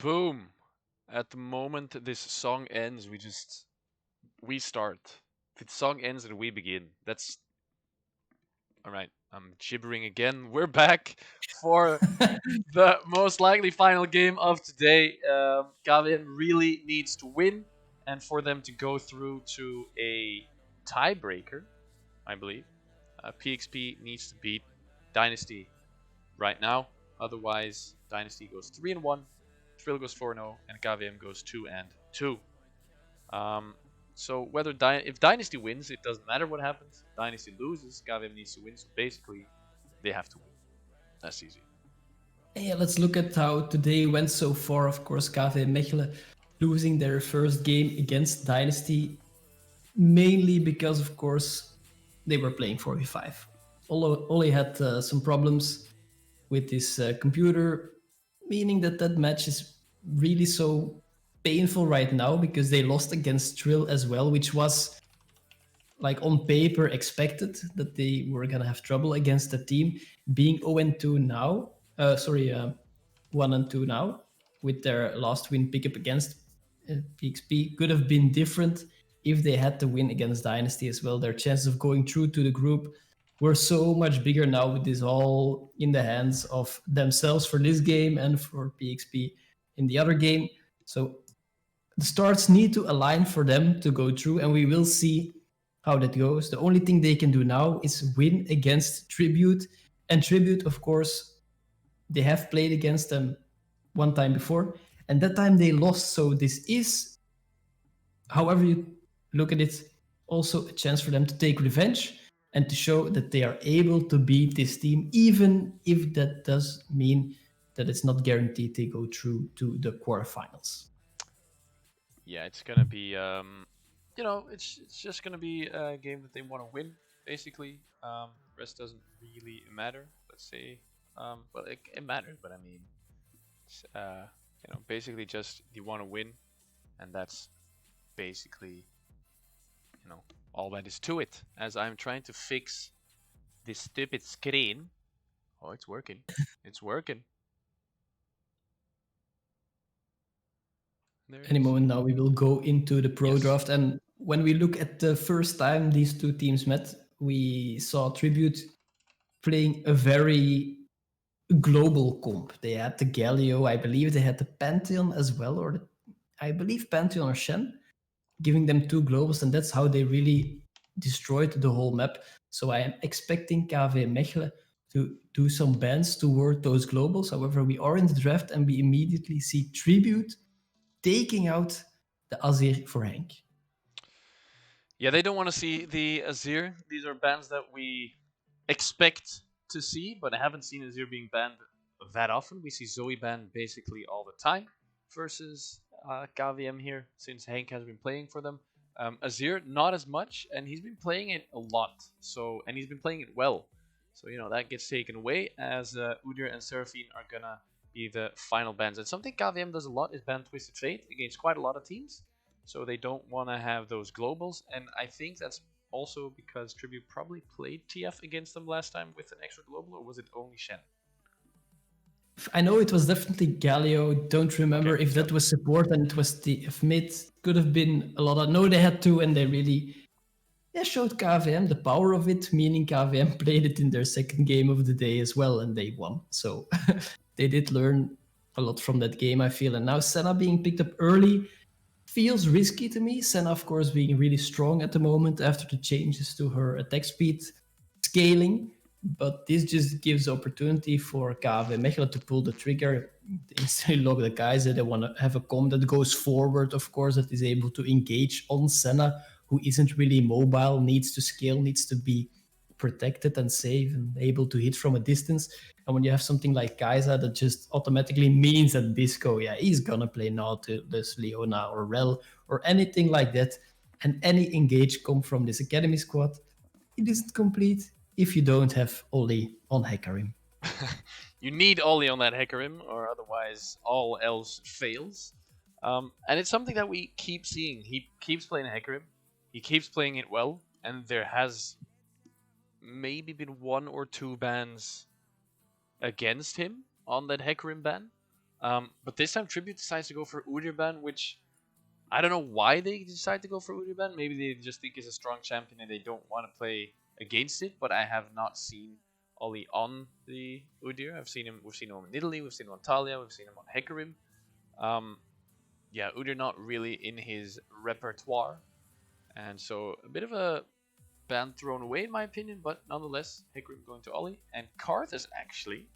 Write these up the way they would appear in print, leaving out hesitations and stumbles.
Boom. At the moment this song ends, we start. The song ends and we begin. That's all right. I'm gibbering again. We're back for the most likely final game of today. KVM really needs to win, and for them to go through to a tiebreaker, I believe, PXP needs to beat Dynasty right now. Otherwise, Dynasty goes 3-1, Trill goes 4-0, and KVM goes 2-2. Um, so if Dynasty wins, it doesn't matter what happens. If Dynasty loses, KVM needs to win. So basically, they have to win. That's easy. Yeah, let's look at how today went so far. Of course, KVM Mechelen losing their first game against Dynasty, mainly because, of course, they were playing 4v5. Oli had some problems with his computer, meaning that match is really so painful right now because they lost against Trill as well, which was like on paper expected that they were gonna have trouble against the team being 0-2 now. 1-2 now with their last win pickup against PXP could have been different if they had to win against Dynasty as well. Their chances of going through to the group were so much bigger now with this all in the hands of themselves for this game and for PXP in the other game. So the stars need to align for them to go through, and we will see how that goes. The only thing they can do now is win against Tribute. And Tribute, of course, they have played against them one time before, and that time they lost. So this is, however you look at it, also a chance for them to take revenge and to show that they are able to beat this team, even if that does mean that it's not guaranteed they go through to the quarterfinals. Yeah, it's gonna be it's just gonna be a game that they want to win. Basically, rest doesn't really matter. Let's say, well, it matters, but I mean, it's, basically just you want to win, and that's basically, all that is to it. As I'm trying to fix this stupid screen. Oh, it's working. It's working. There it Any is. moment now, we will go into the pro Yes. draft. And when we look at the first time these two teams met, we saw Tribute playing a very global comp. They had the Galio, I believe they had the Pantheon as well, I believe Pantheon or Shen, giving them two globals, and that's how they really destroyed the whole map. So I am expecting KV Mechelen to do some bans toward those globals. However, we are in the draft and we immediately see Tribute taking out the Azir for Hank. Yeah, they don't want to see the Azir. These are bans that we expect to see, but I haven't seen Azir being banned that often. We see Zoe banned basically all the time versus KVM here, since Hank has been playing for them. Azir, not as much, and he's been playing it a lot. And he's been playing it well. So, that gets taken away as Udyr and Seraphine are going to be the final bans. And something KVM does a lot is ban Twisted Fate against quite a lot of teams. So they don't want to have those globals, and I think that's also because Tribute probably played TF against them last time with an extra global, or was it only Shen? I know it was definitely Galio. Don't remember if that was support and it was TF mid. Could have been a lot of. No, they had two, and they really showed KVM the power of it, meaning KVM played it in their second game of the day as well, and they won. So they did learn a lot from that game, I feel. And now Senna being picked up early feels risky to me. Senna, of course, being really strong at the moment after the changes to her attack speed scaling. But this just gives opportunity for KV Mechelen to pull the trigger, instantly lock the guys that they want to have a comp that goes forward, of course, that is able to engage on Senna, who isn't really mobile, needs to scale, needs to be protected and safe and able to hit from a distance. And when you have something like Kaiser, that just automatically means that Disco, he's gonna play Nautilus, Leona, or Rel, or anything like that. And any engage come from this academy squad, it isn't complete if you don't have Oli on Hecarim. You need Oli on that Hecarim, or otherwise all else fails. And it's something that we keep seeing. He keeps playing Hecarim, he keeps playing it well, and there has maybe been one or two bans against him on that Hecarim ban. But this time Tribute decides to go for Udurban, which I don't know why they decide to go for Udurban. Maybe they just think he's a strong champion and they don't want to play against it. But I have not seen Ollie on the Udyr. We've seen him in Italy, we've seen him on Talia, we've seen him on Hecarim. Yeah, Udyr not really in his repertoire. And so a bit of a ban thrown away in my opinion, but nonetheless, Hecarim going to Ollie. And Karth is actually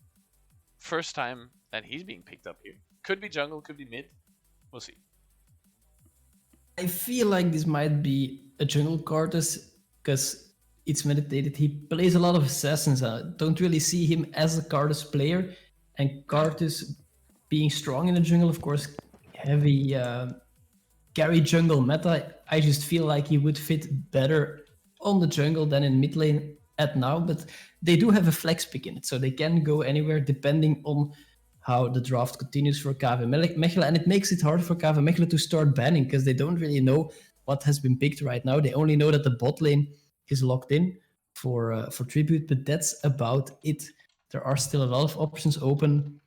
first time that he's being picked up here. Could be jungle, could be mid. We'll see. I feel like this might be a jungle Cartus because it's meditated. He plays a lot of assassins. I don't really see him as a Cartus player. And Cartus being strong in the jungle, of course, heavy carry jungle meta. I just feel like he would fit better on the jungle than in mid lane at now. But they do have a flex pick in it, so they can go anywhere depending on how the draft continues for KV Mechelen, and it makes it hard for KV Mechelen to start banning because they don't really know what has been picked right now. They only know that the bot lane is locked in for Tribute, but that's about it. There are still a lot of options open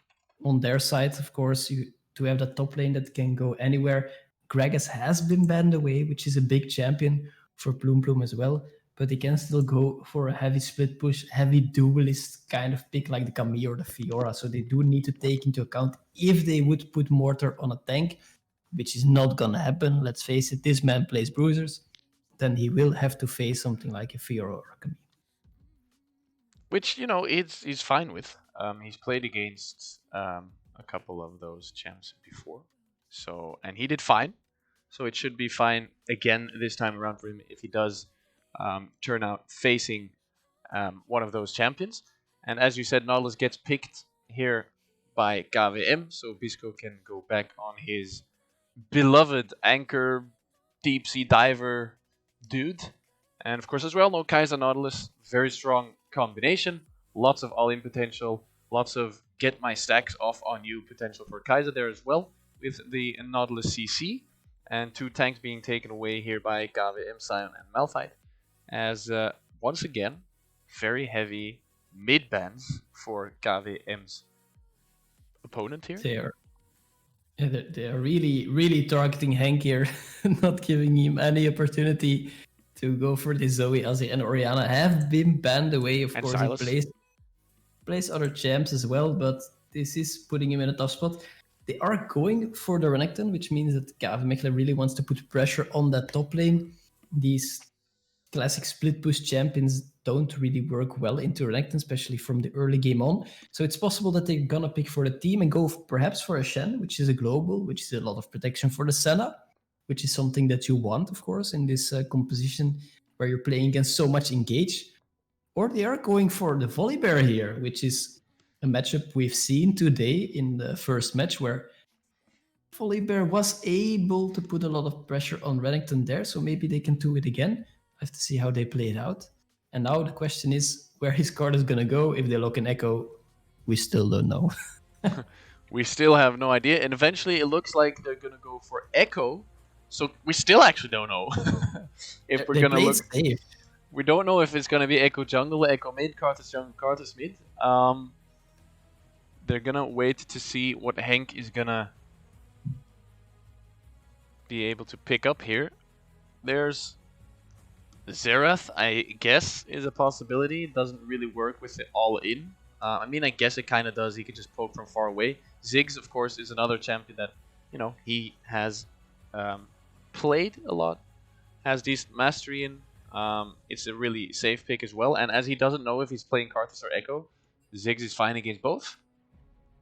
on their side, of course, to have that top lane that can go anywhere. Gragas has been banned away, which is a big champion for Bloom as well, but they can still go for a heavy split push, heavy duelist kind of pick like the Camille or the Fiora. So they do need to take into account if they would put Mortar on a tank, which is not going to happen. Let's face it, this man plays bruisers. Then he will have to face something like a Fiora or a Camille. Which, he's fine with. He's played against a couple of those champs before. So, and he did fine. So it should be fine again this time around for him if he does turn out facing one of those champions. And as you said, Nautilus gets picked here by KVM, so Bisco can go back on his beloved anchor, deep sea diver dude. And of course, as well, no Kaiser Nautilus, very strong combination, lots of all-in potential, lots of get my stacks off on you potential for Kaiser there as well, with the Nautilus CC, and 2 tanks being taken away here by KVM, Sion, and Malphite. As once again, very heavy mid bans for KVM's opponent here. They are really targeting Hank here, not giving him any opportunity to go for the Zoe, Azzy, and Orianna have been banned away. Of course, Silas. He plays other champs as well, but this is putting him in a tough spot. They are going for the Renekton, which means that KV Mechelen really wants to put pressure on that top lane. These classic split push champions don't really work well into Renekton, especially from the early game on. So it's possible that they're gonna pick for the team and go perhaps for a Shen, which is a global, which is a lot of protection for the Senna, which is something that you want, of course, in this composition where you're playing against so much engage. Or they are going for the Volibear here, which is a matchup we've seen today in the first match where Volibear was able to put a lot of pressure on Renekton there, so maybe they can do it again. I have to see how they play it out. And now the question is where his card is going to go. If they lock in Echo, we still don't know. We still have no idea. And eventually it looks like they're going to go for Echo. So we still actually don't know if we're going to look safe. We don't know if it's going to be Echo jungle, Echo mid, Karthus jungle, Karthus mid. They're going to wait to see what Henk is going to be able to pick up here. There's Xerath, I guess, is a possibility. It doesn't really work with it all in. I mean, I guess it kind of does. He could just poke from far away. Ziggs, of course, is another champion that, he has played a lot, has decent mastery in. It's a really safe pick as well. And as he doesn't know if he's playing Karthus or Echo, Ziggs is fine against both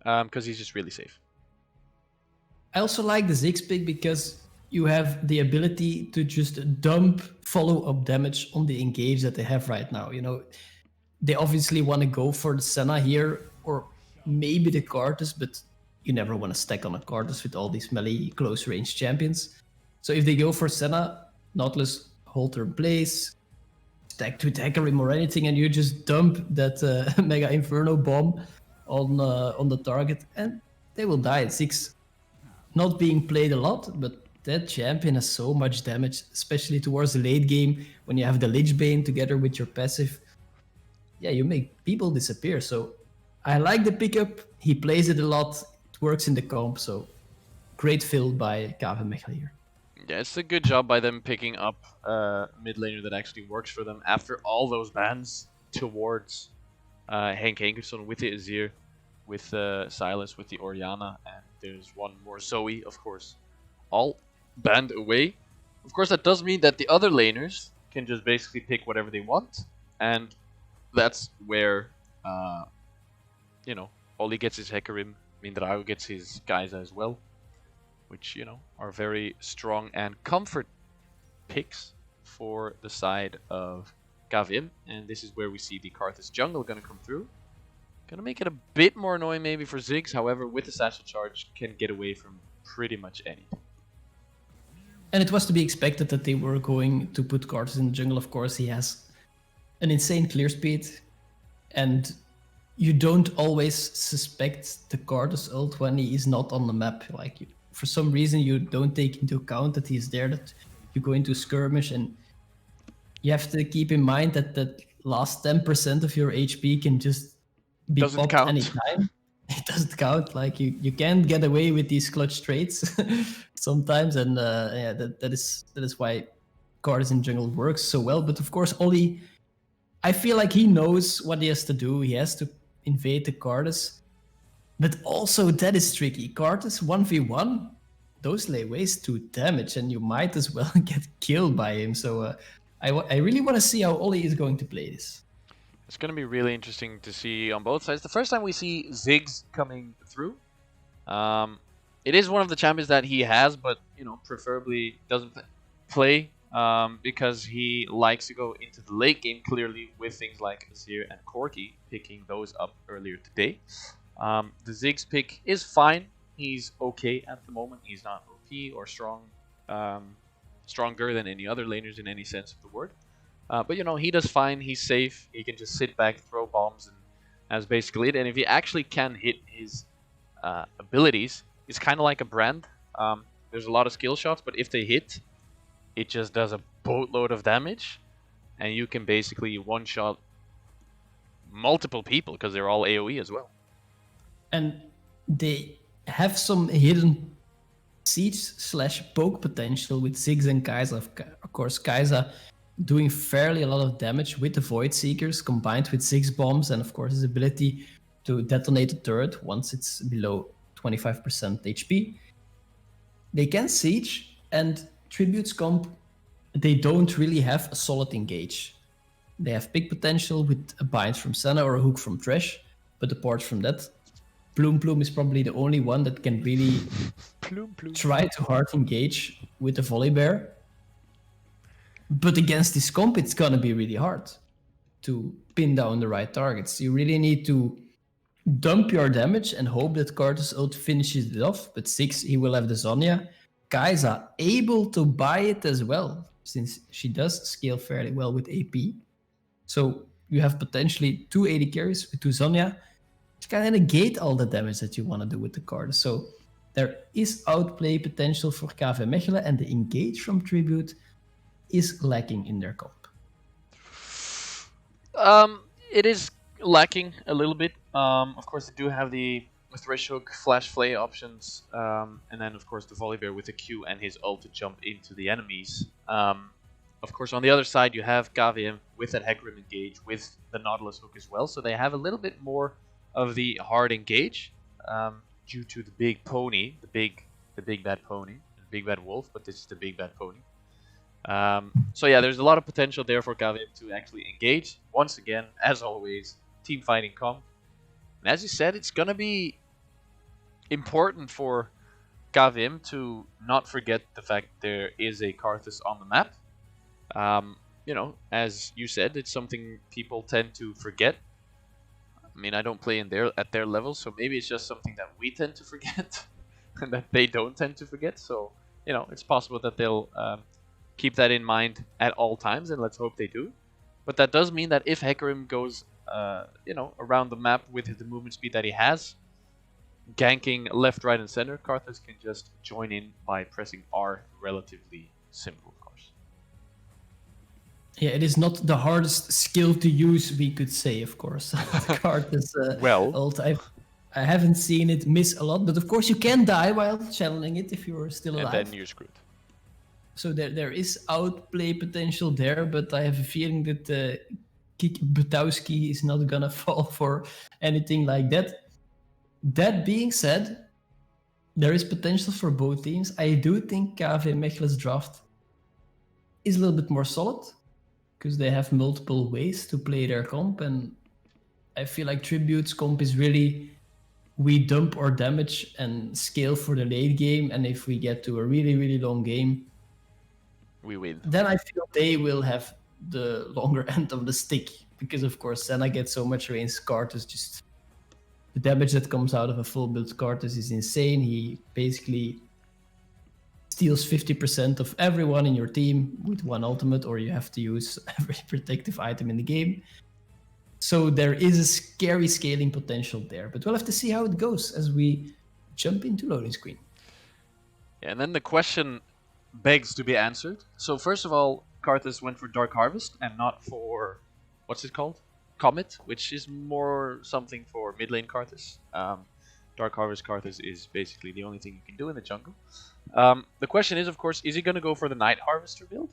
because he's just really safe. I also like the Ziggs pick because you have the ability to just dump follow-up damage on the engage that they have right now. They obviously want to go for the Senna here, or maybe the Karthus, but you never want to stack on a Karthus with all these melee close-range champions. So if they go for Senna, Nautilus hold their place, stack to Hecarim or anything, and you just dump that Mega Inferno bomb on the target, and they will die at 6. Not being played a lot, but that champion has so much damage, especially towards the late game when you have the Lich Bane together with your passive. Yeah, you make people disappear. So I like the pickup. He plays it a lot, it works in the comp, so great fill by KVM here. Yeah, it's a good job by them picking up a mid laner that actually works for them after all those bans towards Henk Henkerson with the Azir, with Silas, with the Orianna, and there's one more Zoe, of course, all banned away. Of course, that does mean that the other laners can just basically pick whatever they want, and that's where, Oli gets his Hecarim, Mindrago gets his Kai'Sa as well, which, are very strong and comfort picks for the side of KVM, and this is where we see the Karthus jungle gonna come through. Gonna make it a bit more annoying maybe for Ziggs, however, with the Satchel Charge, can get away from pretty much anything. And it was to be expected that they were going to put Karthus in the jungle. Of course, he has an insane clear speed, and you don't always suspect the Karthus ult when he is not on the map. Like, for some reason, you don't take into account that he's there, that you go into a skirmish, and you have to keep in mind that that last 10% of your HP can just be Doesn't popped count. anytime. It doesn't count. Like, you can't get away with these clutch trades sometimes, and that is why Karthus in jungle works so well. But of course, Oli, I feel like he knows what he has to do. He has to invade the Karthus, but also that is tricky. Karthus 1v1, those lay waste to damage, and you might as well get killed by him. So I really want to see how Oli is going to play this. It's going to be really interesting to see on both sides. The first time we see Ziggs coming through, it is one of the champions that he has, but preferably doesn't play because he likes to go into the late game clearly with things like Azir and Corki, picking those up earlier today. The Ziggs pick is fine. He's okay at the moment. He's not OP or strong, stronger than any other laners in any sense of the word. But he does fine. He's safe. He can just sit back, throw bombs, and that's basically it. And if he actually can hit his abilities, it's kind of like a brand. There's a lot of skill shots, but if they hit, it just does a boatload of damage, and you can basically one-shot multiple people because they're all AoE as well. And they have some hidden siege/poke potential with Ziggs and Kai'Sa. Of course, Kai'Sa doing fairly a lot of damage with the Void Seekers combined with 6 bombs, and of course his ability to detonate the turret once it's below 25% HP. They can siege, and Tribute's comp, they don't really have a solid engage. They have big potential with a bind from Senna or a hook from Thresh, but apart from that, Plume is probably the only one that can really try to hard engage with the Volley Bear. But against this comp, it's gonna be really hard to pin down the right targets. You really need to dump your damage and hope that Karthus ult finishes it off. But 6, he will have the Zhonya. Kai'Sa able to buy it as well, since she does scale fairly well with AP. So you have potentially 2 AD carries with 2 Zhonya. You can negate all the damage that you want to do with the Karthus. So there is outplay potential for KVM, and the engage from Tribute is lacking in their comp. It is lacking a little bit. Of course, they do have the Thresh Hook, Flash Flay options, and then of course the Volley Bear with the Q and his ult to jump into the enemies. Of course, on the other side, you have KVM with that Hecarim engage with the Nautilus Hook as well, so they have a little bit more of the hard engage due to the big pony, the big bad pony, the big bad wolf, but this is the big bad pony. So yeah, there's a lot of potential there for KVM to actually engage. Once again, as always, team fighting comp. And as you said, it's gonna be important for KVM to not forget the fact there is a Karthus on the map. As you said, it's something people tend to forget. I mean, I don't play at their level, so maybe it's just something that we tend to forget and that they don't tend to forget. So, it's possible that they'll keep that in mind at all times, and let's hope they do. But that does mean that if Hecarim goes, around the map with the movement speed that he has, ganking left, right, and center, Karthus can just join in by pressing R. Relatively simple, of course. Yeah, it is not the hardest skill to use, we could say, of course. Karthus ult. I haven't seen it miss a lot, but of course you can die while channeling it if you're still And alive. then you're screwed. So there is outplay potential there, but I have a feeling that Kik Butowski is not gonna fall for anything like that. That being said, there is potential for both teams. I do think KV Mechelen's draft is a little bit more solid because they have multiple ways to play their comp, and I feel like Tribute's comp is really we dump our damage and scale for the late game, and if we get to a really, really long game, We win. then I feel they will have the longer end of the stick because, of course, Senna gets so much range. Karthus just the damage that comes out of a full build Karthus is insane. He basically steals 50% of everyone in your team with one ultimate, or you have to use every protective item in the game. So there is a scary scaling potential there, but we'll have to see how it goes as we jump into loading screen. Yeah, and then the question begs to be answered. So first of all, Karthus went for Dark Harvest and not for what's it called? Comet, which is more something for mid lane Karthus. Dark Harvest Karthus is basically the only thing you can do in the jungle. The question is, of course, is he going to go for the Night Harvester build?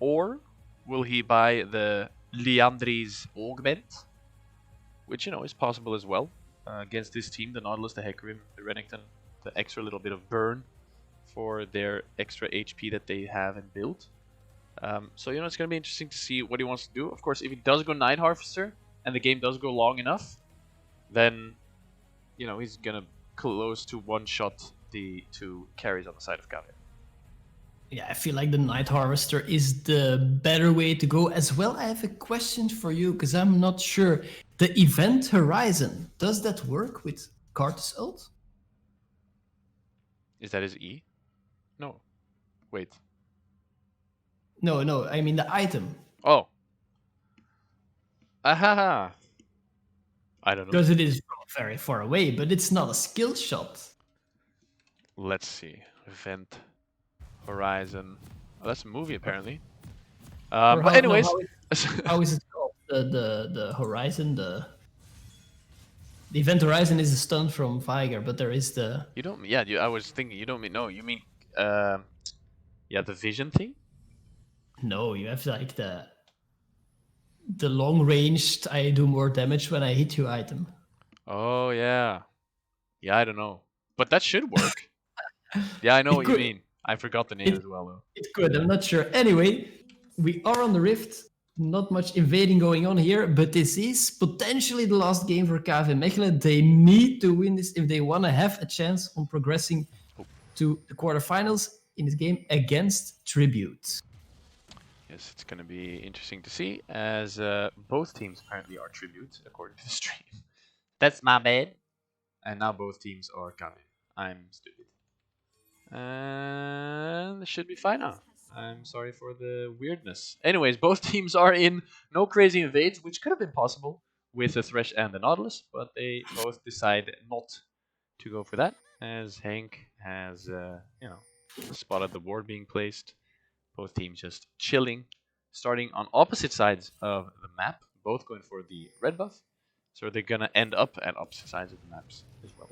Or will he buy the Liandry's Augment? Which, you know, is possible as well. Against this team, the Nautilus, the Hecarim, the Renekton, the extra little bit of burn for their extra HP that they have and build. So, you know, it's going to be interesting to see what he wants to do. Of course, if he does go Night Harvester and the game does go long enough, then, you know, he's going to close to one-shot the two carries on the side of KVM. Yeah, I feel like the Night Harvester is the better way to go. As well, I have a question for you because I'm not sure. The Event Horizon, does that work with Karthus ult? Is that his E? No. Wait. No, I mean the item. Oh. Ahaha. I don't know. Because it is from very far away, but it's not a skill shot. Let's see. Event Horizon. Oh, that's a movie apparently. But anyways, how is it called? The Horizon, the Event Horizon is a stun from Viger, but there is the. You don't. Yeah, I was thinking you don't mean. No, you mean. Yeah, the vision thing. No, you have like the long ranged. I do more damage when I hit you item. Oh yeah. Yeah, I don't know, but that should work. Yeah, I know what you mean. I forgot the name as well though. It could. I'm not sure. Anyway, we are on the Rift. Not much invading going on here, but this is potentially the last game for KV Mechelen. They need to win this if they want to have a chance on progressing to the quarterfinals in this game against Tribute. Yes, it's going to be interesting to see, as both teams apparently are Tribute, according to the stream. That's my bad. And now both teams are KV. I'm stupid. And it should be fine now. I'm sorry for the weirdness. Anyways, both teams are in no crazy invades, which could have been possible with the Thresh and the Nautilus, but they both decide not to go for that, as Hank has, you know, spotted the ward being placed. Both teams just chilling, starting on opposite sides of the map, both going for the red buff, so they're gonna end up at opposite sides of the maps as well.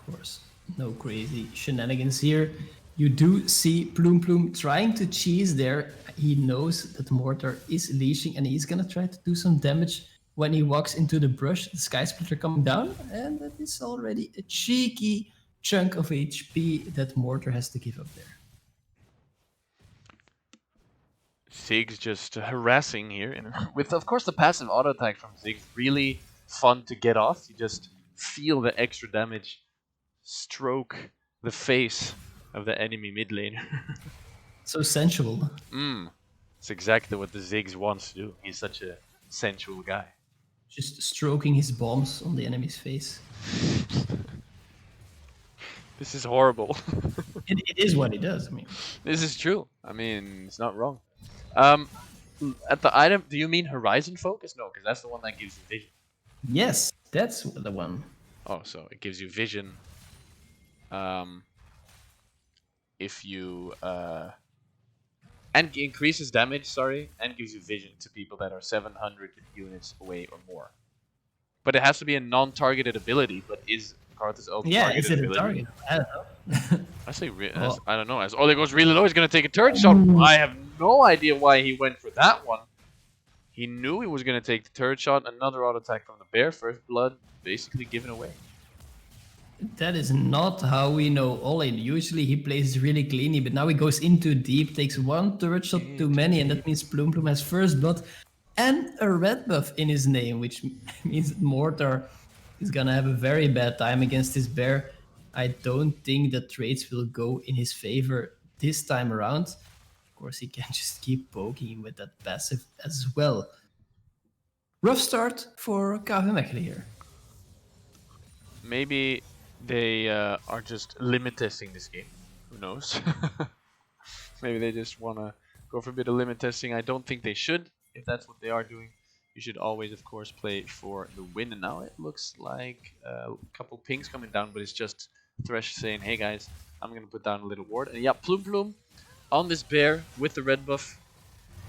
Of course, no crazy shenanigans here. You do see Plume trying to cheese there. He knows that Mortar is leashing and he's gonna try to do some damage when he walks into the brush. The Sky Splitter coming down, and that is already a cheeky chunk of HP that Mortar has to give up there. Ziggs just harassing here, and with of course the passive auto attack from Ziggs really fun to get off. You just feel the extra damage stroke the face of the enemy mid laner. So sensual. It's exactly what the Ziggs wants to do. He's such a sensual guy. Just stroking his bombs on the enemy's face. This is horrible. It is what he does. I mean, this is true. I mean, it's not wrong. At the item, do you mean Horizon Focus? No, because that's the one that gives you vision. Yes, that's the one. Oh, so it gives you vision. If you and increases damage, sorry, and gives you vision to people that are 700 units away or more. But it has to be a non-targeted ability. But is Karthus ult Yeah, is targeted it a ability? target? I don't know. I say, Oh. I don't know. As Ole goes really low, he's gonna take a turret shot. I have no idea why he went for that one. He knew he was gonna take the turret shot. Another auto attack from the bear. First blood, basically given away. That is not how we know Ole. Usually he plays really cleanly, but now he goes into deep, takes one turret shot too many, and that means Bloom Bloom has first blood and a red buff in his name, which means Mortar is gonna have a very bad time against this bear. I don't think the trades will go in his favor this time around. Of course, he can just keep poking him with that passive as well. Rough start for KVM here. Maybe they are just limit testing this game. Who knows? Maybe they just want to go for a bit of limit testing. I don't think they should. If that's what they are doing, you should always, of course, play for the win. And now it looks like a couple pings coming down, but it's just Thresh saying, hey guys, I'm going to put down a little ward. And yeah, Plume Plume on this bear with the red buff.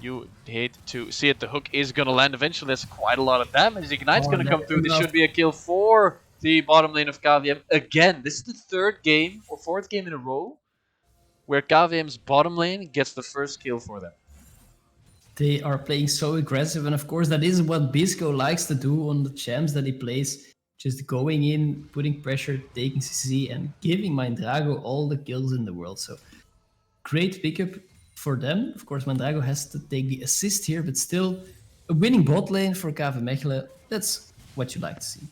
You hate to see it. The hook is going to land eventually. That's quite a lot of damage. Ignite's going to come through. This should be a kill for the bottom lane of KVM. Again, this is the third game or fourth game in a row where KVM's bottom lane gets the first kill for them. They are playing so aggressive, and of course that is what Bisco likes to do on the champs that he plays. Just going in, putting pressure, taking CC, and giving Mindrago all the kills in the world. So great pickup for them. Of course, Mindrago has to take the assist here, but still a winning bot lane for KV Mechelen. That's what you like to see.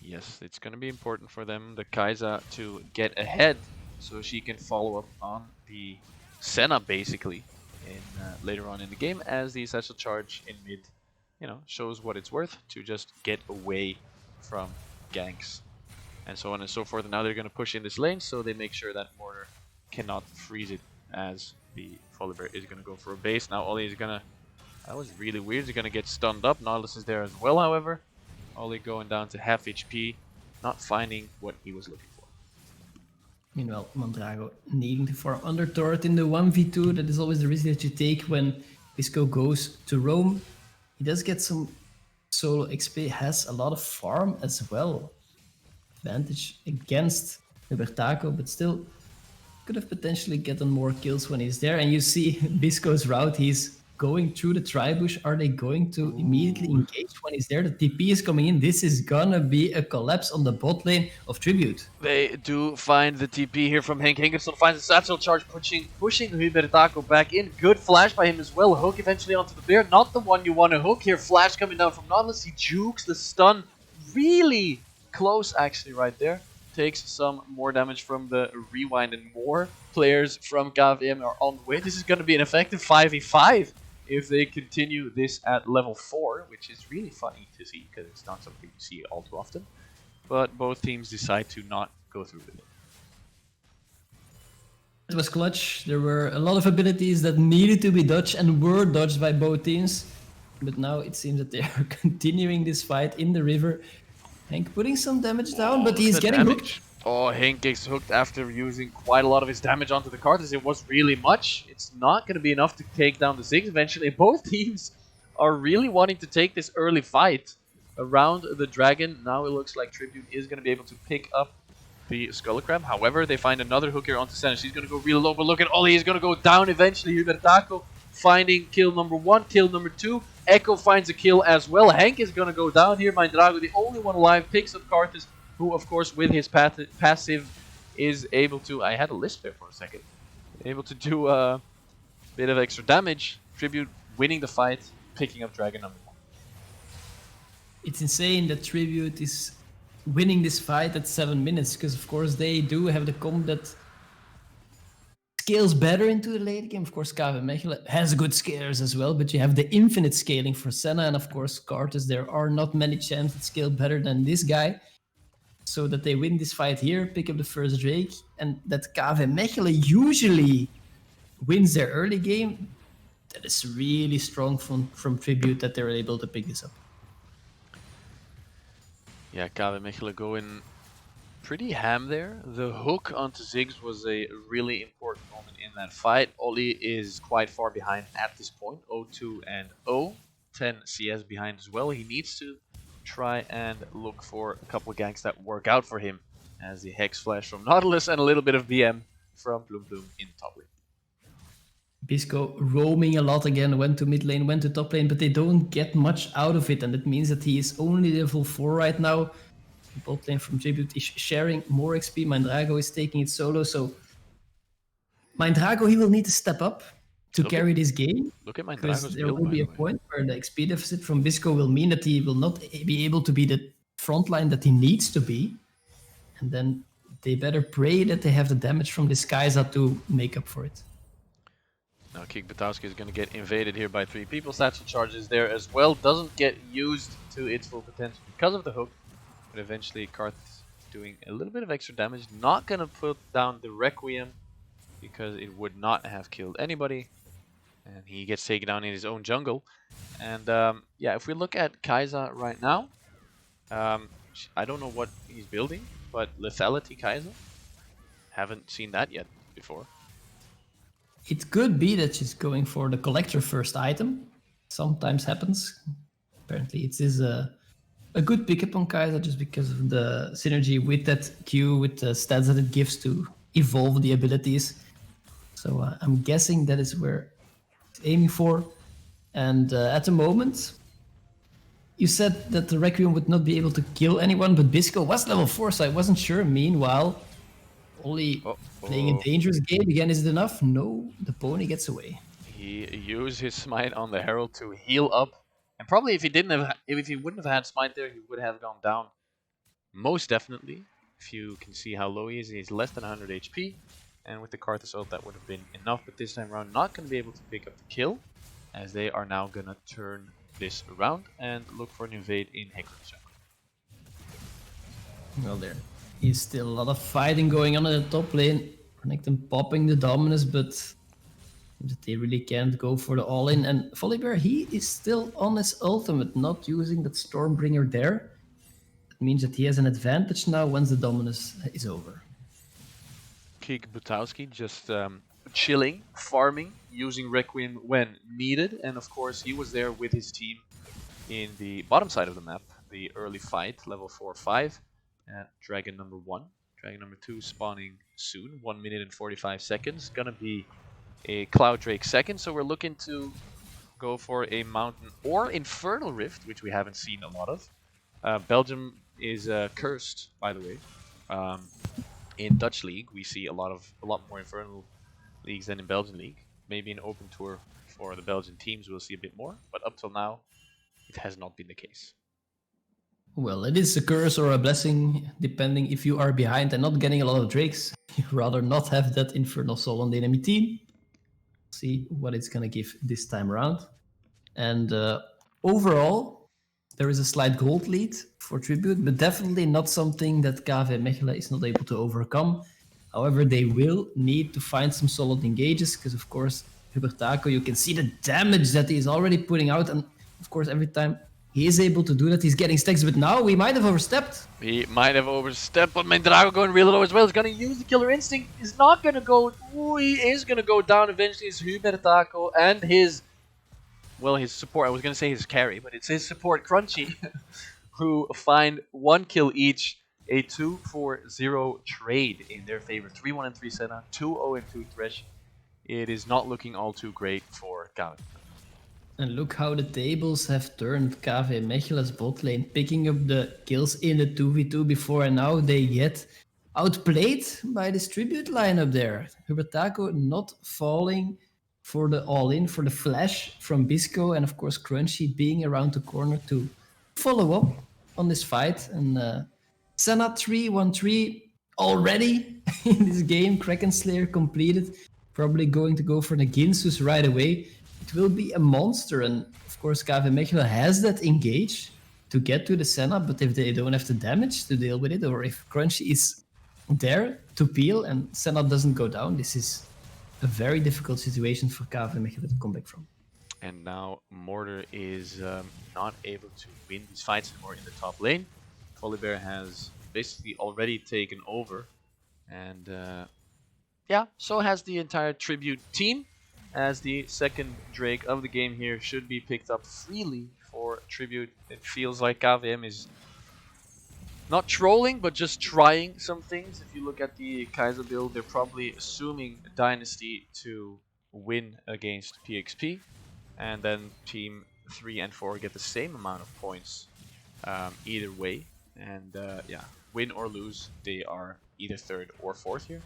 Yes, it's going to be important for them, the Kai'Sa, to get ahead so she can follow up on the Senna, basically, in later on in the game, as the essential charge in mid, shows what it's worth to just get away from ganks and so on and so forth. And now they're going to push in this lane, so they make sure that Mortar cannot freeze it, as the Volibear is going to go for a base. Now Oli is going to... That was really weird. He's going to get stunned up. Nautilus is there as well, however. Oli going down to half HP, not finding what he was looking for. Meanwhile, Mondrago needing to farm under turret in the 1v2. That is always the risk that you take when Bisco goes to roam. He does get some solo XP, has a lot of farm as well. Advantage against Libertaco, but still could have potentially gotten more kills when he's there. And you see Bisco's route, he's going through the tribush. Are they going to immediately engage when he's there? The TP is coming in. This is gonna be a collapse on the bot lane of Tribute. They do find the TP here from Henk. Henkerson finds the satchel charge, pushing Hubertaco back in. Good flash by him as well. Hook eventually onto the bear. Not the one you want to hook here. Flash coming down from Nautilus. He jukes the stun. Really close, actually, right there. Takes some more damage from the rewind, and more players from KVM are on the way. This is going to be an effective 5v5 if they continue this at level 4, which is really funny to see because it's not something you see all too often. But both teams decide to not go through with it. It was clutch. There were a lot of abilities that needed to be dodged and were dodged by both teams. But now it seems that they are continuing this fight in the river. Henk putting some damage down, but he's getting hooked. Oh, Henk gets hooked after using quite a lot of his damage onto the Karthus. It was really much. It's not going to be enough to take down the Ziggs eventually. Both teams are really wanting to take this early fight around the dragon. Now it looks like Tribute is going to be able to pick up the Skullcrab. However, they find another hook here onto Senna. She's going to go real low, but look at Oli. He's going to go down eventually. Hubertaco finding kill number 1, kill number 2. Echo finds a kill as well. Henk is going to go down here. Mindrago, the only one alive, picks up Karthus, who, of course, with his passive is able to... I had a lisp there for a second. Able to do a bit of extra damage. Tribute winning the fight, picking up Dragon number 1. It's insane that Tribute is winning this fight at 7 minutes, because, of course, they do have the comp that scales better into the late game. Of course, KV Mechelen has good scalers as well, but you have the infinite scaling for Senna, and of course, Karthus. There are not many champs that scale better than this guy. So that they win this fight here, pick up the first Drake, and that KV Mechelen usually wins their early game, that is really strong from Tribute that they're able to pick this up. Yeah, KV Mechelen going pretty ham there. The hook onto Ziggs was a really important moment in that fight. Oli is quite far behind at this point, 0-2 and 0. 10 CS behind as well. He needs to try and look for a couple of ganks that work out for him, as the Hex Flash from Nautilus and a little bit of BM from Bloom Bloom in top lane. Bisco roaming a lot again, went to mid lane, went to top lane, but they don't get much out of it, and it means that he is only level 4 right now. Bot lane from Tribute is sharing more XP. Mindrago is taking it solo, so Mindrago, he will need to step up to carry this game. Look at Because Mindrago's there build, will by be the a way. point where the XP deficit from Bisco will mean that he will not be able to be the frontline that he needs to be. And then they better pray that they have the damage from this Kai'Sa to make up for it. Now Kik Batowski is going to get invaded here by 3 people. Satchel Charge is there as well. Doesn't get used to its full potential because of the hook. But eventually Karth doing a little bit of extra damage. Not going to put down the Requiem because it would not have killed anybody. And he gets taken down in his own jungle. And yeah, if we look at Kai'Sa right now, I don't know what he's building, but Lethality Kai'Sa, haven't seen that yet before. It could be that she's going for the collector first item. Sometimes happens. Apparently it is a good pickup on Kai'Sa just because of the synergy with that Q, with the stats that it gives to evolve the abilities. So I'm guessing that is where it's aiming for. And at the moment, you said that the Requiem would not be able to kill anyone, but Bisco was level 4, so I wasn't sure. Meanwhile, only playing a dangerous game again, is it enough? No, the pony gets away. He used his smite on the Herald to heal up, and probably if he wouldn't have had smite there, he would have gone down. Most definitely. If you can see how low he is, he's less than 100 HP, and with the Karthus ult that would have been enough. But this time around, not going to be able to pick up the kill, as they are now going to turn this around and look for an invade in Hecarim's jungle. Well, there is still a lot of fighting going on in the top lane. Renekton popping the Dominus, but they really can't go for the all-in. And Volibear, he is still on his ultimate, not using that Stormbringer there. It means that he has an advantage now once the Dominus is over. Kik Butowski just chilling, farming, using Requiem when needed, and of course he was there with his team in the bottom side of the map, the early fight, level 4-5, and Dragon number 1. Dragon number 2 spawning soon, 1 minute and 45 seconds. Gonna be a Cloud Drake second, so we're looking to go for a Mountain or Infernal Rift, which we haven't seen a lot of. Belgium is cursed, by the way. In Dutch League, we see a lot more Infernal Leagues than in Belgian League. Maybe in Open Tour for the Belgian teams we'll see a bit more, but up till now, it has not been the case. Well, it is a curse or a blessing, depending if you are behind and not getting a lot of Drakes. You'd rather not have that Infernal Soul on the enemy team. See what it's going to give this time around. And overall, there is a slight gold lead for Tribute, but definitely not something that KVM Mechelen is not able to overcome. However, they will need to find some solid engages, because of course, Hubertaco, you can see the damage that he is already putting out, and of course, every time he is able to do that, he's getting stacks, but now we might have overstepped. He might have overstepped, but Mindrago going real low as well. He's going to use the Killer Instinct. He's not going to go... Ooh, he is going to go down eventually. It's Hubertaco and his... Well, his support. I was going to say his carry, but it's his support, Crunchy, who find 1 kill each. A 2-4-0 trade in their favor. 3-1 and 3 Senna, 2-0 and 2 Thresh. It is not looking all too great for KVM. And look how the tables have turned. KVM Mechelen's bot lane, picking up the kills in the 2v2 before, and now they get outplayed by this Tribute lineup there. Hubertaco not falling for the all-in, for the flash from Bisco, and of course Crunchy being around the corner to follow up on this fight. And Senna 3-1-3 already in this game. Kraken Slayer completed. Probably going to go for the Ginsus right away. It will be a monster, and of course KVM Mechelen has that engage to get to the Senna, but if they don't have the damage to deal with it, or if Crunchy is there to peel and Senna doesn't go down, this is a very difficult situation for KVM Mechelen to come back from. And now Mortar is not able to win these fights anymore in the top lane. Volibear has basically already taken over, and yeah, so has the entire Tribute team, as the second Drake of the game here should be picked up freely for Tribute. It feels like KVM is not trolling, but just trying some things. If you look at the Kaiser build, they're probably assuming Dynasty to win against PXP, and then Team 3 and 4 get the same amount of points either way. And yeah, win or lose, they are either third or fourth here.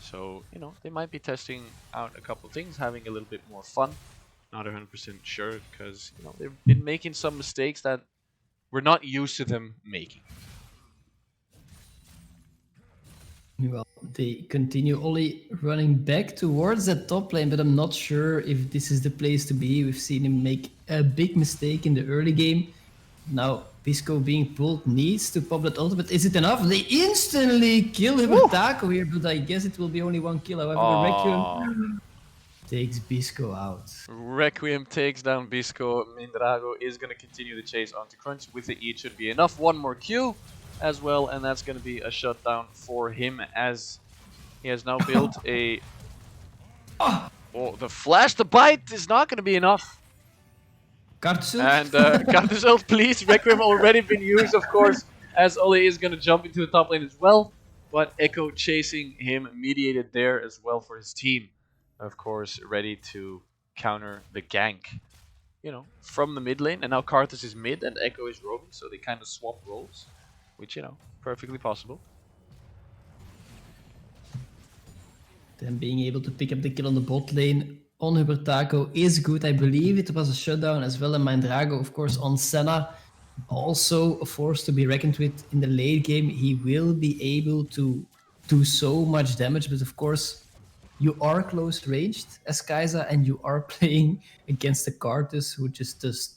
So, you know, they might be testing out a couple things, having a little bit more fun. Not 100% sure, because, you know, they've been making some mistakes that we're not used to them making. Well, they continue only running back towards that top lane, but I'm not sure if this is the place to be. We've seen him make a big mistake in the early game. Now, Bisco being pulled needs to pop that ultimate. Is it enough? They instantly kill him with Taco here, but I guess it will be only one kill. However, the Requiem takes Bisco out. Requiem takes down Bisco. Mindrago is going to continue the chase onto Crunch. With the E, it should be enough. One more Q as well, and that's going to be a shutdown for him as he has now built a... Oh, the flash to bite is not going to be enough. And Cartusult, please. Requiem already been used, of course, as Oli is going to jump into the top lane as well. But Echo chasing him, mediated there as well for his team. Of course, ready to counter the gank, you know, from the mid lane. And now Karthus is mid and Echo is roaming, so they kind of swap roles, which, you know, perfectly possible. Then being able to pick up the kill on the bot lane on Hubertaco is good. I believe it was a shutdown as well. And Mindrago, of course, on Senna, also a force to be reckoned with in the late game. He will be able to do so much damage, but of course, you are close ranged as Kai'Sa, and you are playing against the Karthus, who just does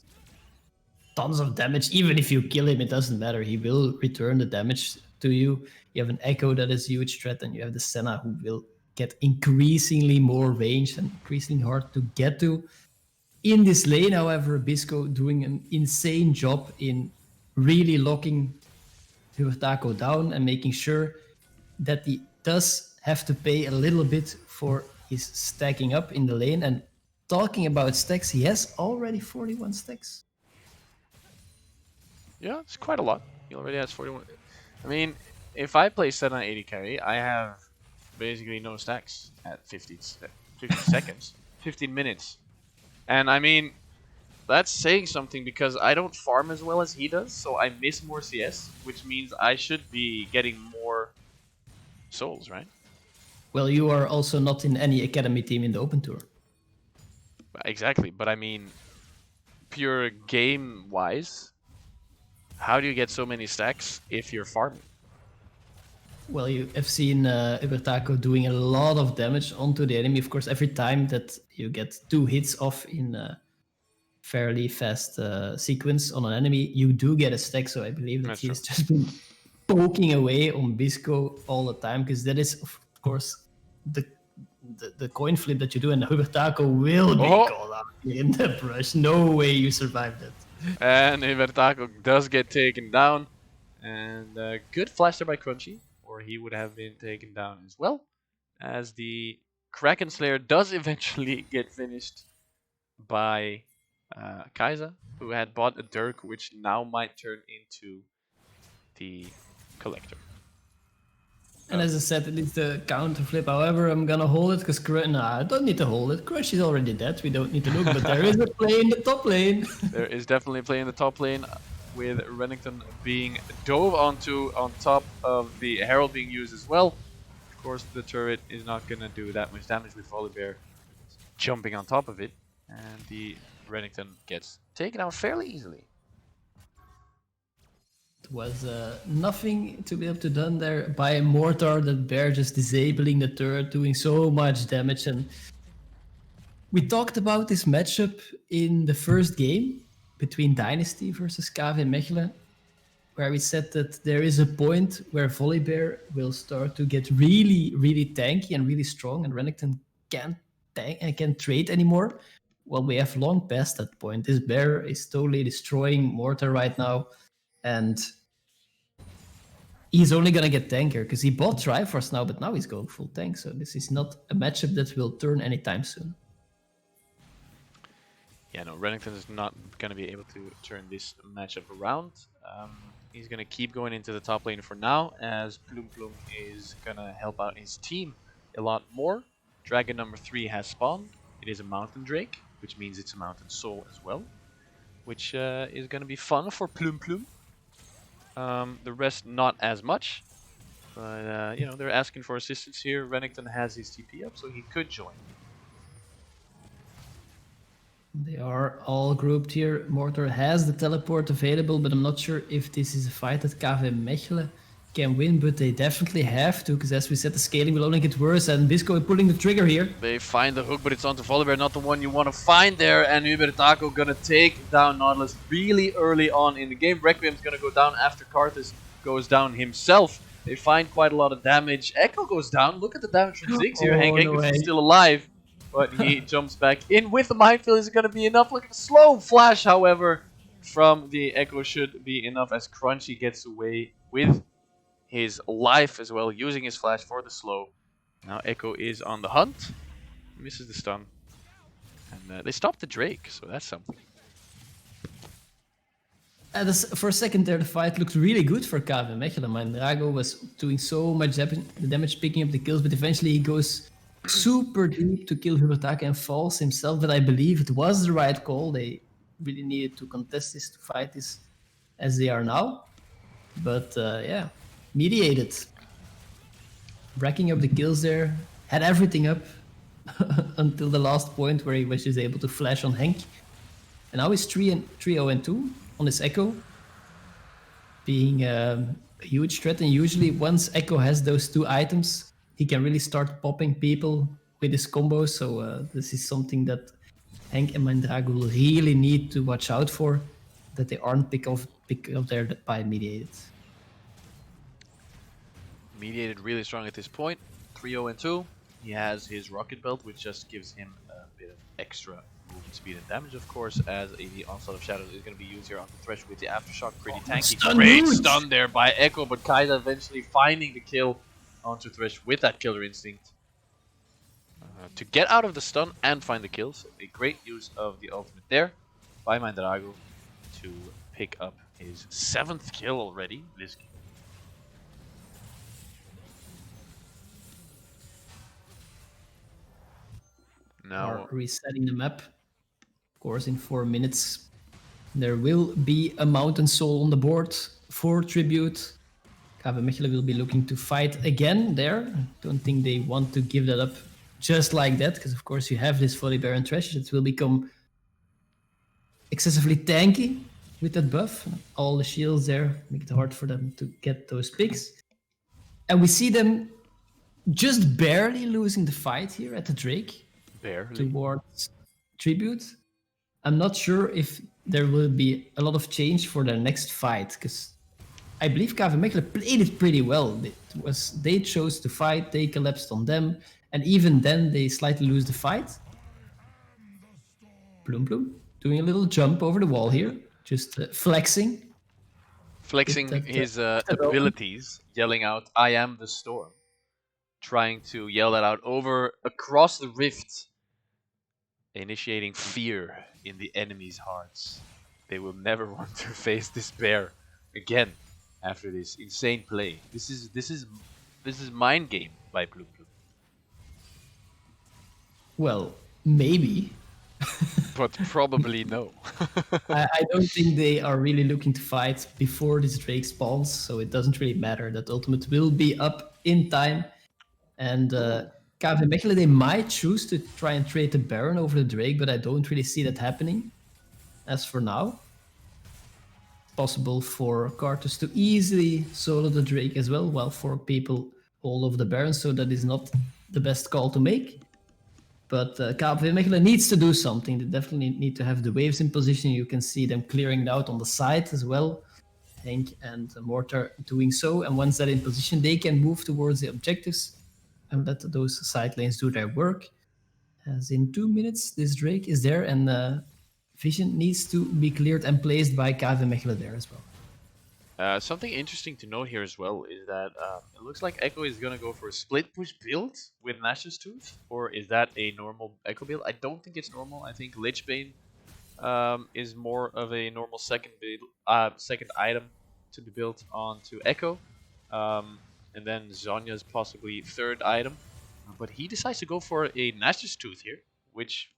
tons of damage. Even if you kill him, it doesn't matter. He will return the damage to you. You have an Echo that is a huge threat, and you have the Senna who will get increasingly more range and increasingly hard to get to. In this lane, however, Bisco doing an insane job in really locking Hubertaco down and making sure that he does have to pay a little bit for his stacking up in the lane. And talking about stacks, he has already 41 stacks. Yeah, it's quite a lot. He already has 41. I mean, if I play Senna 80 carry, I have basically no stacks at 50 seconds, 15 minutes. And I mean, that's saying something because I don't farm as well as he does, so I miss more CS, which means I should be getting more souls, right? Well, you are also not in any academy team in the Open Tour. Exactly, but I mean, pure game-wise, how do you get so many stacks if you're farming? Well, you have seen Hubertaco doing a lot of damage onto the enemy. Of course, every time that you get 2 hits off in a fairly fast sequence on an enemy, you do get a stack. So I believe that he's just been poking away on Bisco all the time, because that is, of course, the coin flip that you do, and Hubertaco will be called out in the brush. No way you survive that. And Hubertaco does get taken down, and good flash there by Crunchy, or he would have been taken down as well, as the Kraken Slayer does eventually get finished by Kai'Sa, who had bought a Dirk, which now might turn into the Collector. And as I said, it is the counter flip. However, I'm gonna hold it because I don't need to hold it. Crush is already dead. We don't need to look, but there is a play in the top lane. There is definitely a play in the top lane, with Renekton being dove onto on top of the Herald being used as well. Of course, the turret is not gonna do that much damage with Volibear jumping on top of it, and the Renekton gets taken out fairly easily. It was nothing to be able to done there by Mortar. That Bear just disabling the turret, doing so much damage. And we talked about this matchup in the first game between Dynasty versus KVM Mechelen, where we said that there is a point where Volibear will start to get really, really tanky and really strong, and Renekton can't tank and can't trade anymore. Well, we have long passed that point. This Bear is totally destroying Mortar right now, and he's only gonna get tankier because he bought Triforce now, but now he's going full tank. So this is not a matchup that will turn anytime soon. Yeah, no, Renekton is not going to be able to turn this matchup around. He's going to keep going into the top lane for now, as Plum Plum is going to help out his team a lot more. Dragon number 3 has spawned. It is a Mountain Drake, which means it's a Mountain Soul as well, which is going to be fun for Plum Plum. The rest, not as much. But, you know, they're asking for assistance here. Renekton has his TP up, so he could join. They are all grouped here. Mortar has the teleport available, but I'm not sure if this is a fight that KVM Mechelen can win, but they definitely have to, because as we said, the scaling will only get worse, and Bisco is pulling the trigger here. They find the hook, but it's onto Volibear, not the one you want to find there, and Ubertaco gonna take down Nautilus really early on in the game. Requiem's gonna go down after Karthus goes down himself. They find quite a lot of damage. Echo goes down. Look at the damage from Ziggs here. Hank no Engus way. is still alive, but he jumps back in with the Minefield. Is it gonna be enough? Look at the slow flash, however, from the Echo should be enough as Crunchy gets away with his life as well, using his flash for the slow. Now Echo is on the hunt, misses the stun, and they stopped the Drake, so that's something. For a second there, the fight looked really good for KVM Mechelen. Drago was doing so much damage, picking up the kills, but eventually he goes super deep to kill Hurtaka and falls himself, but I believe it was the right call. They really needed to contest this, to fight this as they are now. But yeah, mediated. Racking up the kills there, had everything up until the last point where he was just able to flash on Henk. And now he's 3-0-2 on his Echo, being a huge threat. And usually once Echo has those 2 items, he can really start popping people with his combos. So this is something that Henk and Mandrago will really need to watch out for, that they aren't pick up there by mediated. Mediated really strong at this point. 3-0-2. He has his Rocket Belt, which just gives him a bit of extra movement speed and damage, of course, as the Onslaught of Shadows is going to be used here on the Thresh with the Aftershock. Pretty tanky. Great stun there by Echo, but Kaida eventually finding the kill onto Thresh with that Killer Instinct. To get out of the stun and find the kills. So a great use of the ultimate there by Mandrago to pick up his 7th kill already this game. Now resetting the map. Of course, in 4 minutes, there will be a Mountain Soul on the board for Tribute. KVM Mechelen will be looking to fight again there. Don't think they want to give that up just like that, because of course you have this Volibear and Thresh. It will become excessively tanky with that buff. All the shields there make it hard for them to get those picks. And we see them just barely losing the fight here at the Drake. Barely. Towards Tribute. I'm not sure if there will be a lot of change for their next fight, because I believe KVM Mechelen played it pretty well. They chose to fight, they collapsed on them, and even then they slightly lose the fight. Plum Plum doing a little jump over the wall here, just flexing. Flexing his abilities, yelling out, "I am the storm." Trying to yell that out across the rift, initiating fear in the enemy's hearts. They will never want to face this bear again after this insane play. This is mind game by Plum Plum. Well, maybe. But probably no. I don't think they are really looking to fight before this Drake spawns, so it doesn't really matter. That ultimate will be up in time. And KVM Mechelen, they might choose to try and trade the Baron over the Drake, but I don't really see that happening as for now. Possible for Karthus to easily solo the Drake as well, while 4 people all over the Baron, so that is not the best call to make. But KVM Mechelen needs to do something. They definitely need to have the waves in position. You can see them clearing it out on the side as well. Hank and Mortar doing so. And once they're in position, they can move towards the objectives and let those side lanes do their work. As in 2 minutes, this Drake is there, and Vision needs to be cleared and placed by KVM Mechelen there as well. Something interesting to note here as well is that it looks like Echo is going to go for a split push build with Nash's Tooth, or is that a normal Echo build? I don't think it's normal. I think Lichbane is more of a normal second item to be built onto Echo. And then Zonya's possibly third item. But he decides to go for a Master's Tooth here, which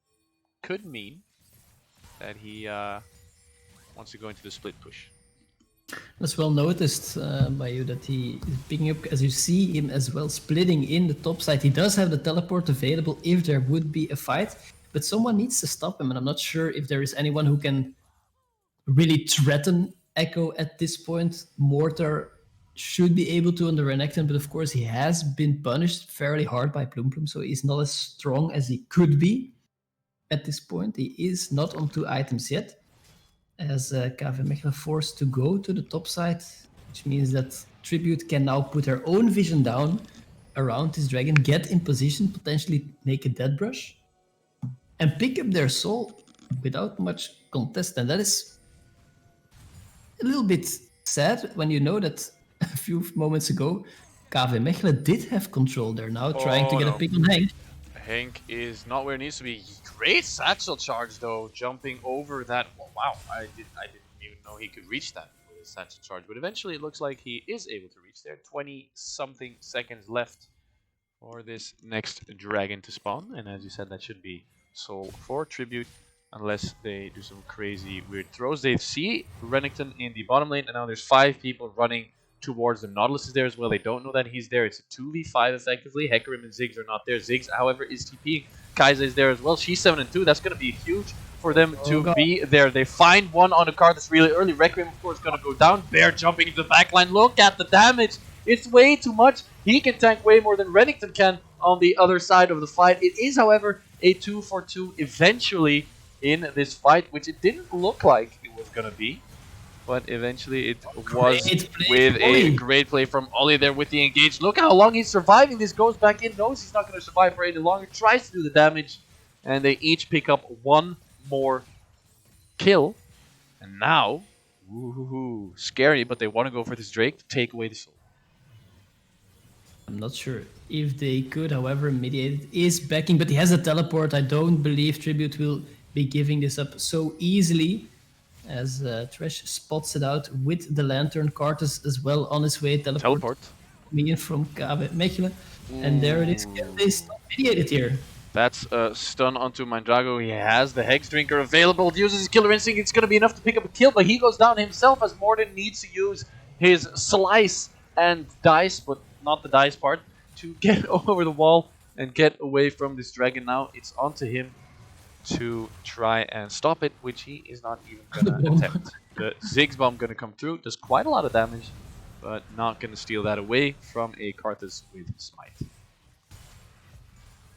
could mean that he wants to go into the split push. That's well noticed by you that he is picking up, as you see him as well, splitting in the top side. He does have the teleport available if there would be a fight, but someone needs to stop him, and I'm not sure if there is anyone who can really threaten Echo at this point. Mortar should be able to on the Renekton, but of course he has been punished fairly hard by Plum Plum, so he's not as strong as he could be at this point. He is not on 2 items yet, as KVM Mechelen forced to go to the top side, which means that Tribute can now put her own vision down around this dragon, get in position, potentially make a dead brush, and pick up their soul without much contest. And that is a little bit sad when you know that a few moments ago, KVM Mechelen did have control. They're now trying to get a pick on Hank. Hank is not where it needs to be. Great satchel charge though, jumping over that. Oh, wow, I didn't even know he could reach that with his satchel charge. But eventually, it looks like he is able to reach there. 20-something seconds left for this next dragon to spawn, and as you said, that should be soul for Tribute, unless they do some crazy weird throws. They see Renekton in the bottom lane, and now there's 5 people running towards them. Nautilus is there as well. They don't know that he's there. It's a 2v5 effectively. Hecarim and Ziggs are not there. Ziggs, however, is TPing. Kai'Sa is there as well. She's 7-2. That's going to be huge for them to be there. They find one on a card that's really early. Requiem, of course, going to go down. Bear jumping into the backline. Look at the damage. It's way too much. He can tank way more than Renekton can on the other side of the fight. It is, however, a 2-for-2 eventually in this fight, which it didn't look like it was going to be. But eventually it was with a great play from Ollie there with the engage. Look how long he's surviving. This goes back in, knows he's not going to survive for any longer, tries to do the damage, and they each pick up one more kill. And now, woohoo, scary, but they want to go for this Drake to take away the soul. I'm not sure if they could, however, Mediated is backing, but he has a teleport. I don't believe Tribute will be giving this up so easily, as Thresh spots it out with the Lantern. Karthus as well on his way. Teleport. Coming in from KVM Mechelen. And there it is. Can they stop Mediated here? That's a stun onto Mandrago. He has the Hex Drinker available. Uses his Killer Instinct. It's going to be enough to pick up a kill, but he goes down himself as Morden needs to use his Slice and Dice, but not the Dice part, to get over the wall and get away from this dragon. Now it's onto him to try and stop it, which he is not even going to attempt. The Ziggs bomb going to come through, does quite a lot of damage, but not going to steal that away from a Karthus with Smite.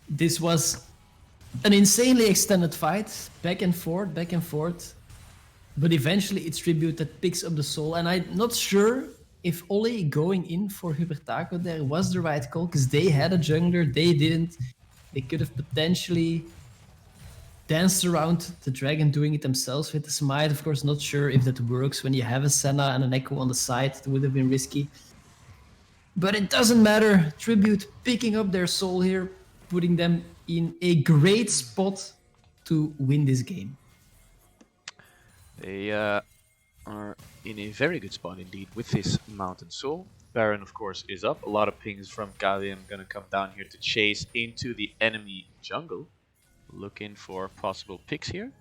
This was an insanely extended fight, back and forth, but eventually it's Tribute that picks up the soul, and I'm not sure if Ollie going in for Hubertaco there was the right call, because they had a jungler, they didn't. They could have potentially danced around the dragon doing it themselves with the Smite. Of course, not sure if that works when you have a Senna and an Echo on the side. It would have been risky. But it doesn't matter. Tribute picking up their soul here, putting them in a great spot to win this game. They are in a very good spot indeed with this Mountain Soul. Baron, of course, is up. A lot of pings from KVM going to come down here to chase into the enemy jungle. Looking for possible picks here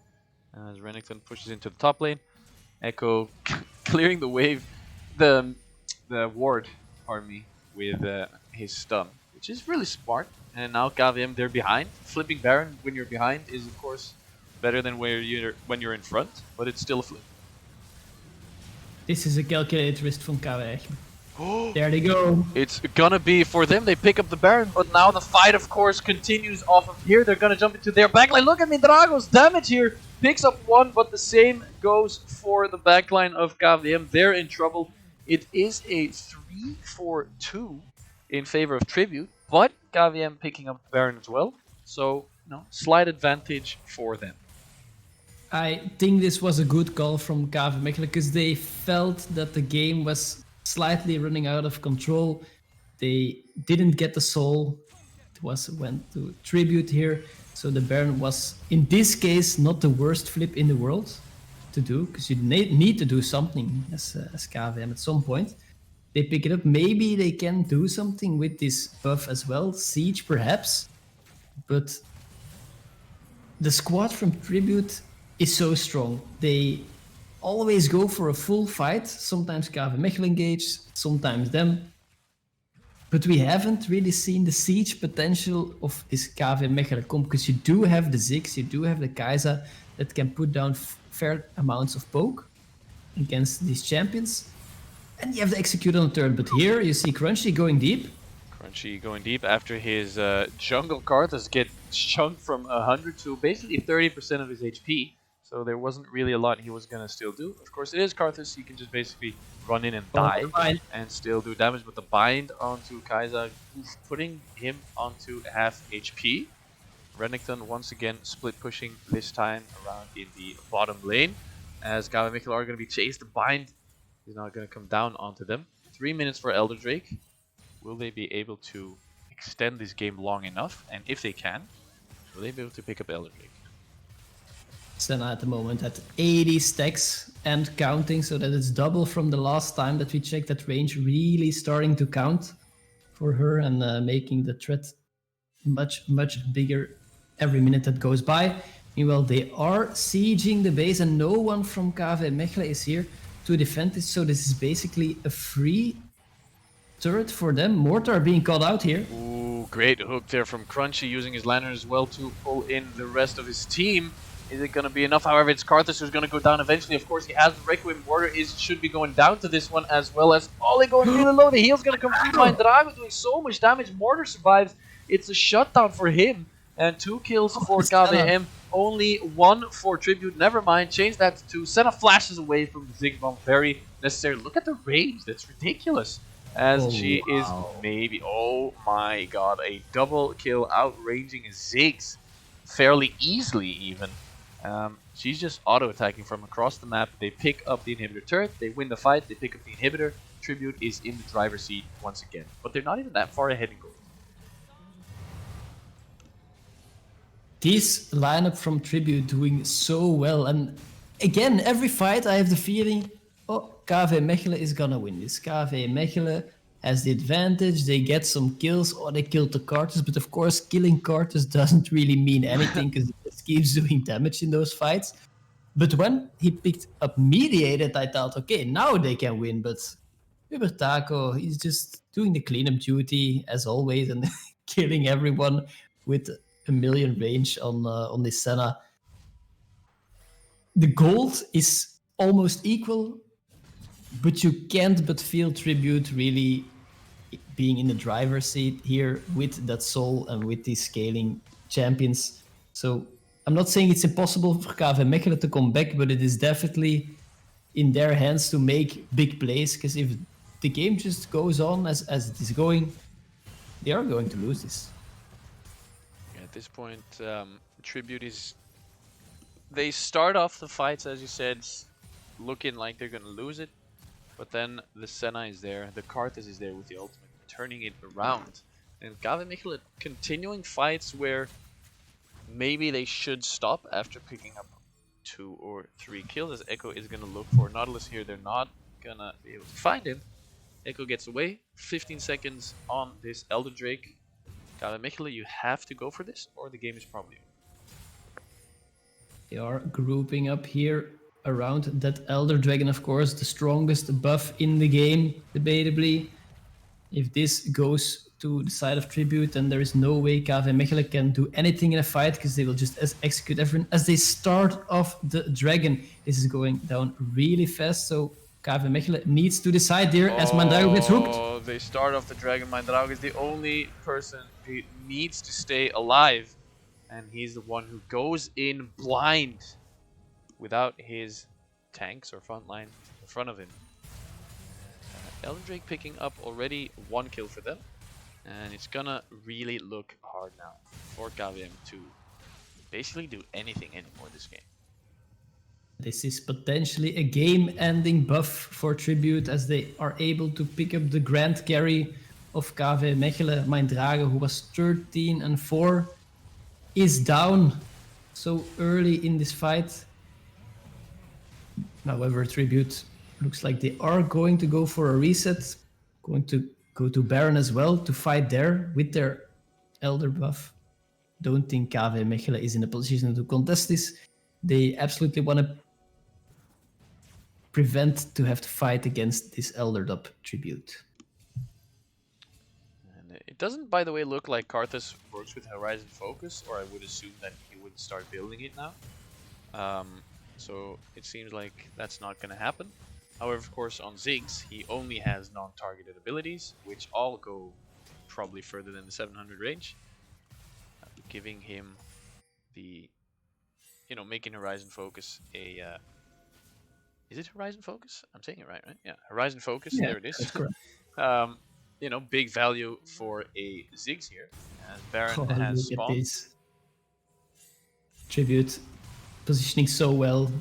as Renekton pushes into the top lane. Echo clearing the wave, the ward, pardon me, with his stun, which is really smart. And now KVM, they're behind. Flipping Baron when you're behind is of course better than when you're in front, but it's still a flip. This is a calculated risk from KVM. There they go. It's gonna be for them. They pick up the Baron, but now the fight, of course, continues off of here. They're gonna jump into their backline. Look at Mindrago's damage here. Picks up one, but the same goes for the backline of KVM. They're in trouble. It is a 3-4-2 in favor of Tribute, but KVM picking up the Baron as well. So, slight advantage for them. I think this was a good call from KVM Mechelen because they felt that the game was slightly running out of control. They didn't get the soul. It went to Tribute here. So the Baron was, in this case, not the worst flip in the world to do, because you need to do something as KVM at some point. They pick it up. Maybe they can do something with this buff as well. Siege, perhaps. But the squad from Tribute is so strong. They always go for a full fight. Sometimes KV Mechelen engage, sometimes them. But we haven't really seen the siege potential of this KV Mechelen comp, because you do have the Ziggs, you do have the Kai'Sa that can put down fair amounts of poke against these champions. And you have to execute on the turn. But here you see Crunchy going deep. Crunchy going deep after his jungle Karthus get chunked from 100 to basically 30% of his HP. So there wasn't really a lot he was going to still do. Of course, it is Karthus. He can just basically run in and die and still do damage. But the bind onto Kai'Sa, putting him onto half HP. Renekton once again split pushing, this time around in the bottom lane. As Gava and Mikkel are going to be chased, the bind is not going to come down onto them. 3 minutes for Elder Drake. Will they be able to extend this game long enough? And if they can, will they be able to pick up Elder Drake? Senna at the moment at 80 stacks and counting, so that it's double from the last time that we checked. That range really starting to count for her and making the threat much bigger every minute that goes by. Meanwhile, they are sieging the base and no one from KV Mechelen is here to defend it, so this is basically a free turret for them. Mortar being caught out here. Ooh, great hook there from Crunchy, using his lantern as well to pull in the rest of his team. Is it going to be enough? However, it's Karthus who's going to go down eventually. Of course, he has the Requiem. Mortar should be going down to this one, as well as Ollie going really low. The heal's going to come through. Drago doing so much damage. Mortar survives. It's a shutdown for him. And 2 kills for KVM. Only 1 for Tribute. Never mind. Change that to 2. Senna flashes away from the Ziggs bomb. Very necessary. Look at the range. That's ridiculous. As she is maybe... Oh my god. A double kill outranging Ziggs. Fairly easily even. She's just auto-attacking from across the map. They pick up the inhibitor turret. They win the fight. They pick up the inhibitor. Tribute is in the driver's seat once again. But they're not even that far ahead in gold. This lineup from Tribute doing so well, and again, every fight I have the feeling, oh, KV Mechelen is gonna win this. KV Mechelen has the advantage, they get some kills, or they killed the Karthus, but of course killing Karthus doesn't really mean anything because it just keeps doing damage in those fights. But when he picked up Mediated, I thought, okay, now they can win, but Ubertaco, he's just doing the cleanup duty as always and killing everyone with a million range on this Senna. The gold is almost equal, but you can't but feel Tribute really being in the driver's seat here with that soul and with these scaling champions. So I'm not saying it's impossible for KV Mechelen to come back, but it is definitely in their hands to make big plays, because if the game just goes on as it is going, they are going to lose this. At this point, Tribute is... They start off the fights, as you said, looking like they're going to lose it. But then the Senna is there, the Karthus is there with the ultimate, turning it around. And KV Mechelen continuing fights where maybe they should stop after picking up 2 or 3 kills, as Echo is going to look for Nautilus here. They're not going to be able to find him. Echo gets away, 15 seconds on this Elder Drake. KV Mechelen, you have to go for this, or the game is probably over. They are grouping up here around that Elder Dragon, of course, the strongest buff in the game, debatably. If this goes to the side of Tribute, then there is no way KV Mechelen can do anything in a fight, because they will just execute everyone. As they start off the Dragon, this is going down really fast, so KV Mechelen needs to decide here as Mandrago gets hooked. Oh, they start off the Dragon. Mandrago is the only person who needs to stay alive. And he's the one who goes in blind without his tanks or frontline in front of him. Elden Drake picking up already 1 kill for them. And it's gonna really look hard now for KVM to basically do anything anymore this game. This is potentially a game-ending buff for Tribute, as they are able to pick up the Grand Carry of KV Mechelen, Mijn Drago, who was 13-4, is down so early in this fight. However, Tribute looks like they are going to go for a reset, going to go to Baron as well to fight there with their Elder buff. Don't think KV Mechelen is in a position to contest this. They absolutely want to prevent to have to fight against this Elder Dub Tribute. And it doesn't, by the way, look like Karthus works with Horizon Focus, or I would assume that he would start building it now. So it seems like that's not going to happen. However, of course, on Ziggs, he only has non-targeted abilities, which all go probably further than the 700 range, giving him the, making Horizon Focus a. Is it Horizon Focus? I'm saying it right? Yeah, Horizon Focus. Yeah, There it is. that's correct. um, big value for a Ziggs here, as Baron Oh, has look at spawned. this. Tribute positioning so well,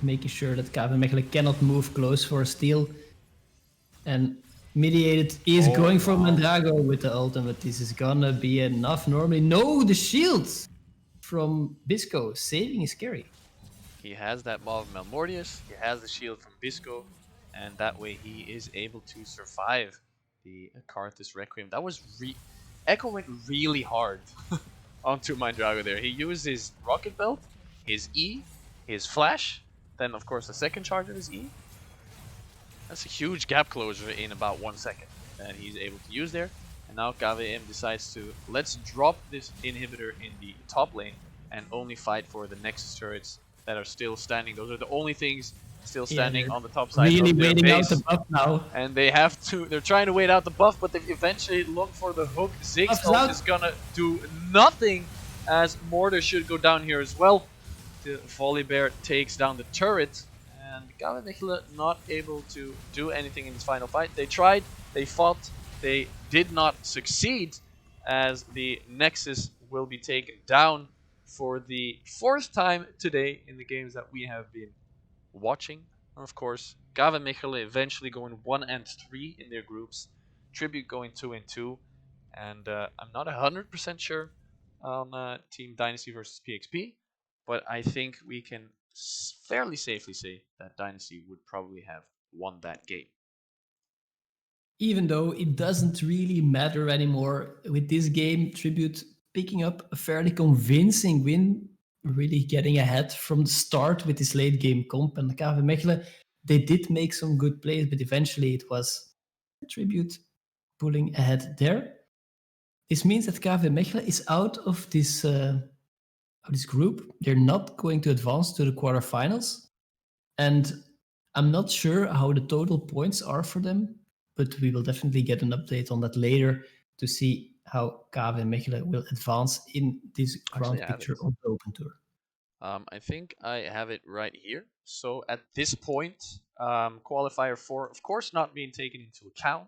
making sure that KV Mechelen cannot move close for a steal. And Mediated is going for Mandrago with the ultimate. This is gonna be enough normally. No, the shields from Bisco saving his carry. He has that Maw of Malmortius, he has the shield from Bisco, and that way he is able to survive the Karthus Requiem. That was Echo went really hard onto Mindrago there. He used his Rocket Belt, his E, his Flash, then of course the second charge of his E. That's a huge gap closure in about 1 second that he's able to use there. And now KVM decides to, let's drop this inhibitor in the top lane and only fight for the Nexus turrets that are still standing. Those are the only things still standing on the top side really of their waiting out base. the buff now. And they're trying to wait out the buff, but they eventually look for the hook. Ziggs ult is gonna do nothing, as Mortar should go down here as well. The Volibear takes down the turret, and KV Mechelen not able to do anything in this final fight. They tried, they fought, they did not succeed, as the Nexus will be taken down for the 4th time today in the games that we have been watching. Of course, KV Mechelen eventually going 1-3 in their groups, Tribute going 2-2, and I'm not 100% sure on Team Dynasty versus PXP, but I think we can fairly safely say that Dynasty would probably have won that game. Even though it doesn't really matter anymore with this game, Tribute picking up a fairly convincing win, really getting ahead from the start with this late game comp. And KV Mechelen, they did make some good plays, but eventually it was Tribute pulling ahead there. This means that KV Mechelen is out of this group. They're not going to advance to the quarterfinals. And I'm not sure how the total points are for them, but we will definitely get an update on that later to see how KV Mechelen will advance in this Actually, grand I have picture it. of the Open Tour. I think I have it right here. So at this point, Qualifier 4, of course, not being taken into account.